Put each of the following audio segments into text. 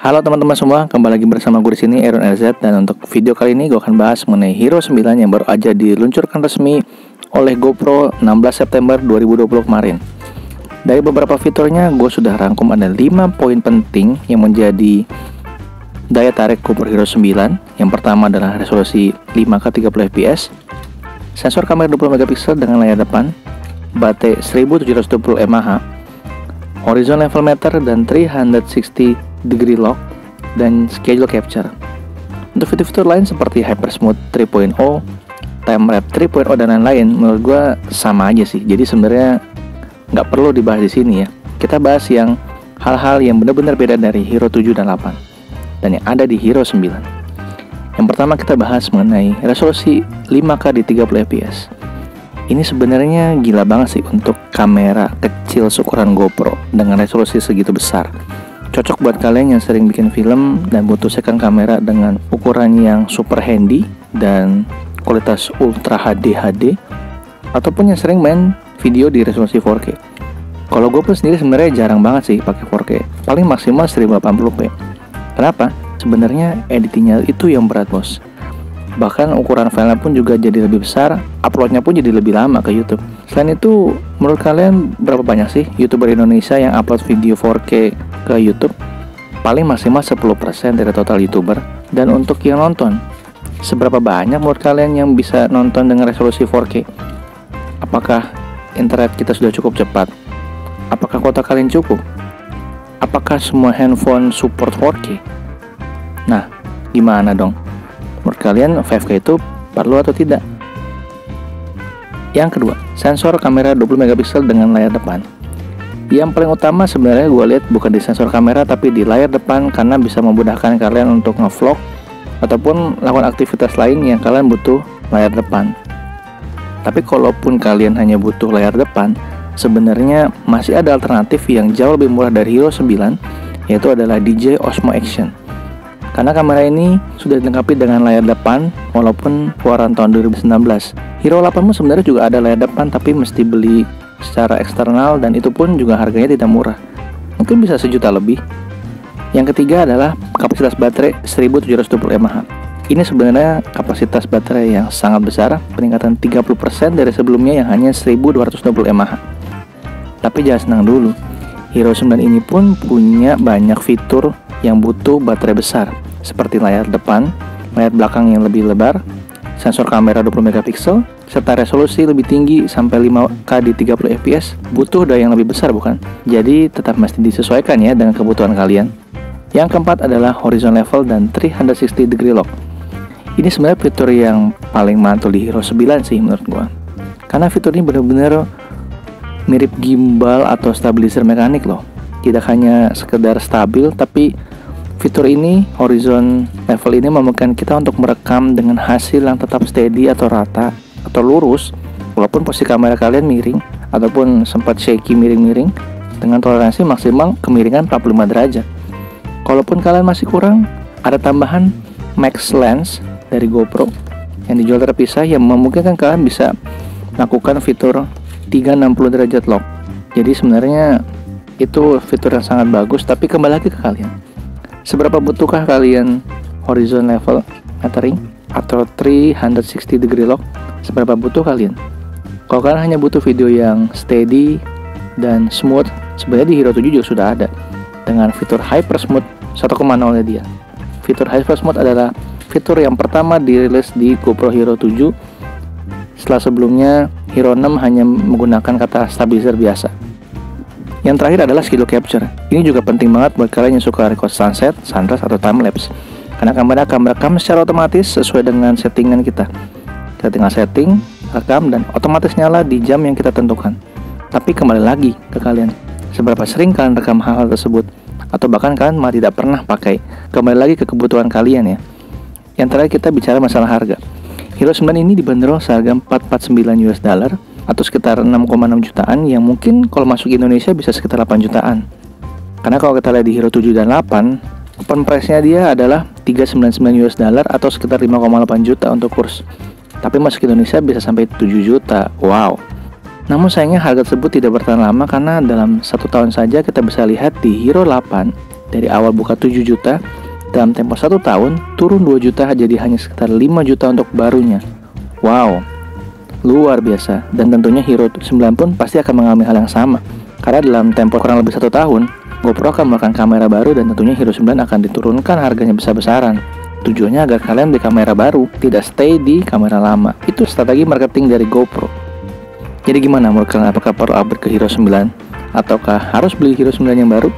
Halo teman-teman semua, kembali lagi bersama gue di sini Aaron LZ, dan untuk video kali ini gue akan bahas mengenai Hero 9 yang baru aja diluncurkan resmi oleh GoPro 16 September 2020 kemarin. Dari beberapa fiturnya, gue sudah rangkum ada 5 poin penting yang menjadi daya tarik GoPro Hero 9. Yang pertama adalah resolusi 5K 30 fps, sensor kamera 20 megapiksel dengan layar depan, baterai 1720 mAh, horizon level meter dan 360 degree lock, dan schedule capture. Untuk fitur-fitur lain seperti Hypersmooth 3.0, Time Wrap 3.0 dan lain-lain, menurut gue sama aja sih. Jadi sebenarnya nggak perlu dibahas di sini ya. Kita bahas yang hal-hal yang benar-benar beda dari Hero 7 dan 8 dan yang ada di Hero 9. Yang pertama kita bahas mengenai resolusi 5K di 30 fps. Ini sebenarnya gila banget sih untuk kamera kecil seukuran GoPro dengan resolusi segitu besar. Cocok buat kalian yang sering bikin film dan butuh second kamera dengan ukuran yang super handy dan kualitas Ultra HD ataupun yang sering main video di resolusi 4K. Kalau GoPro sendiri sebenarnya jarang banget sih pakai 4K, paling maksimal 1080p. Kenapa? Sebenarnya editingnya itu yang berat, bos. Bahkan ukuran filenya pun juga jadi lebih besar, uploadnya pun jadi lebih lama ke YouTube. Selain itu, menurut kalian berapa banyak sih YouTuber Indonesia yang upload video 4K ke YouTube? Paling maksimal 10% dari total YouTuber. Dan untuk yang nonton, seberapa banyak menurut kalian yang bisa nonton dengan resolusi 4K? Apakah internet kita sudah cukup cepat? Apakah kuota kalian cukup? Apakah semua handphone support 4K? Nah, gimana dong? Menurut kalian 5K itu perlu atau tidak? Yang kedua, sensor kamera 20 megapiksel dengan layar depan. Yang paling utama sebenarnya gue lihat bukan di sensor kamera tapi di layar depan, karena bisa memudahkan kalian untuk ngevlog ataupun lakukan aktivitas lain yang kalian butuh layar depan. Tapi kalaupun kalian hanya butuh layar depan, sebenarnya masih ada alternatif yang jauh lebih murah dari Hero 9, yaitu adalah DJI Osmo Action. Karena kamera ini sudah dilengkapi dengan layar depan walaupun keluaran tahun 2019. Hero 8 pun sebenarnya juga ada layar depan tapi mesti beli secara eksternal dan itu pun juga harganya tidak murah. Mungkin bisa sejuta lebih. Yang ketiga adalah kapasitas baterai 1720 mAh. Ini sebenarnya kapasitas baterai yang sangat besar, peningkatan 30% dari sebelumnya yang hanya 1220 mAh. Tapi jangan senang dulu. Hero 9 ini pun punya banyak fitur yang butuh baterai besar, seperti layar depan, layar belakang yang lebih lebar, sensor kamera 20 megapiksel, serta resolusi lebih tinggi sampai 5K di 30 fps. Butuh daya yang lebih besar, bukan? Jadi tetap mesti disesuaikan ya dengan kebutuhan kalian. Yang keempat adalah horizon level dan 360 degree lock. Ini sebenarnya fitur yang paling mantul di Hero 9 sih menurut gua. Karena fitur ini benar-benar mirip gimbal atau stabilizer mekanik loh. Tidak hanya sekedar stabil, tapi fitur ini, horizon level ini, memungkinkan kita untuk merekam dengan hasil yang tetap steady atau rata atau lurus walaupun posisi kamera kalian miring ataupun sempat shaky miring-miring, dengan toleransi maksimal kemiringan 45 derajat. Kalaupun kalian masih kurang, ada tambahan max lens dari GoPro yang dijual terpisah yang memungkinkan kalian bisa melakukan fitur 360 derajat lock. Jadi sebenarnya itu fitur yang sangat bagus, tapi kembali lagi ke kalian. Seberapa butuhkah kalian horizon level metering atau 360 degree lock? Seberapa butuh kalian? Kalau kalian hanya butuh video yang steady dan smooth, sebenarnya di Hero 7 juga sudah ada dengan fitur Hypersmooth 1.0 dia. Fitur Hypersmooth adalah fitur yang pertama dirilis di GoPro Hero 7 setelah sebelumnya Hero 6 hanya menggunakan kata stabilizer biasa. Yang terakhir adalah schedule capture. Ini juga penting banget buat kalian yang suka record sunset, sunrise, atau time lapse. Karena kamera akan merekam secara otomatis sesuai dengan settingan kita. Kita tinggal setting, rekam, dan otomatis nyala di jam yang kita tentukan. Tapi kembali lagi ke kalian, seberapa sering kalian rekam hal-hal tersebut, atau bahkan kalian malah tidak pernah pakai. Kembali lagi ke kebutuhan kalian ya. Yang terakhir kita bicara masalah harga. Hero 9 ini dibanderol seharga $449 atau sekitar 6,6 jutaan, yang mungkin kalau masuk Indonesia bisa sekitar 8 jutaan. Karena kalau kita lihat di Hero 7 dan 8, open price-nya dia adalah $399 atau sekitar 5,8 juta untuk kurs. Tapi masuk Indonesia bisa sampai 7 juta. Wow. Namun sayangnya harga tersebut tidak bertahan lama, karena dalam 1 tahun saja kita bisa lihat di Hero 8 Dari awal buka 7 juta, dalam tempo 1 tahun turun 2 juta jadi hanya sekitar 5 juta untuk barunya. Wow, luar biasa. Dan tentunya Hero 9 pun pasti akan mengalami hal yang sama, karena dalam tempo kurang lebih 1 tahun GoPro akan mengeluarkan kamera baru dan tentunya Hero 9 akan diturunkan harganya besar-besaran. Tujuannya agar kalian beli kamera baru, tidak stay di kamera lama. Itu strategi marketing dari GoPro. Jadi gimana menurut kalian, apakah perlu upgrade ke Hero 9 ataukah harus beli Hero 9 yang baru?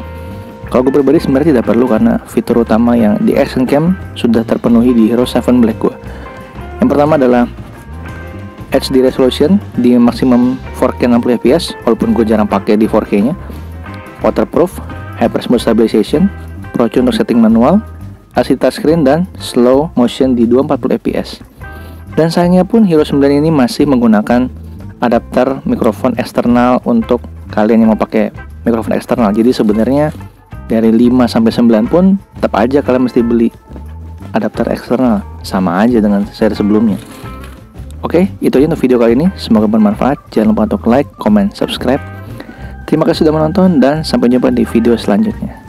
Kalau gue pribadi sebenarnya tidak perlu, karena fitur utama yang di action cam sudah terpenuhi di Hero 7 Black gue. Yang pertama adalah HD resolution di maksimum 4K 60 fps, walaupun gue jarang pakai di 4K nya. Waterproof, hyper smooth stabilization, Pro Q untuk setting manual, LCD touchscreen, dan slow motion di 240 fps. Dan sayangnya pun Hero 9 ini masih menggunakan adapter mikrofon eksternal untuk kalian yang mau pakai mikrofon eksternal. Jadi sebenarnya dari 5 sampai 9 pun tetap aja kalian mesti beli adapter eksternal, sama aja dengan seri sebelumnya. Oke, itu aja untuk video kali ini. Semoga bermanfaat. Jangan lupa untuk like, comment, subscribe. Terima kasih sudah menonton dan sampai jumpa di video selanjutnya.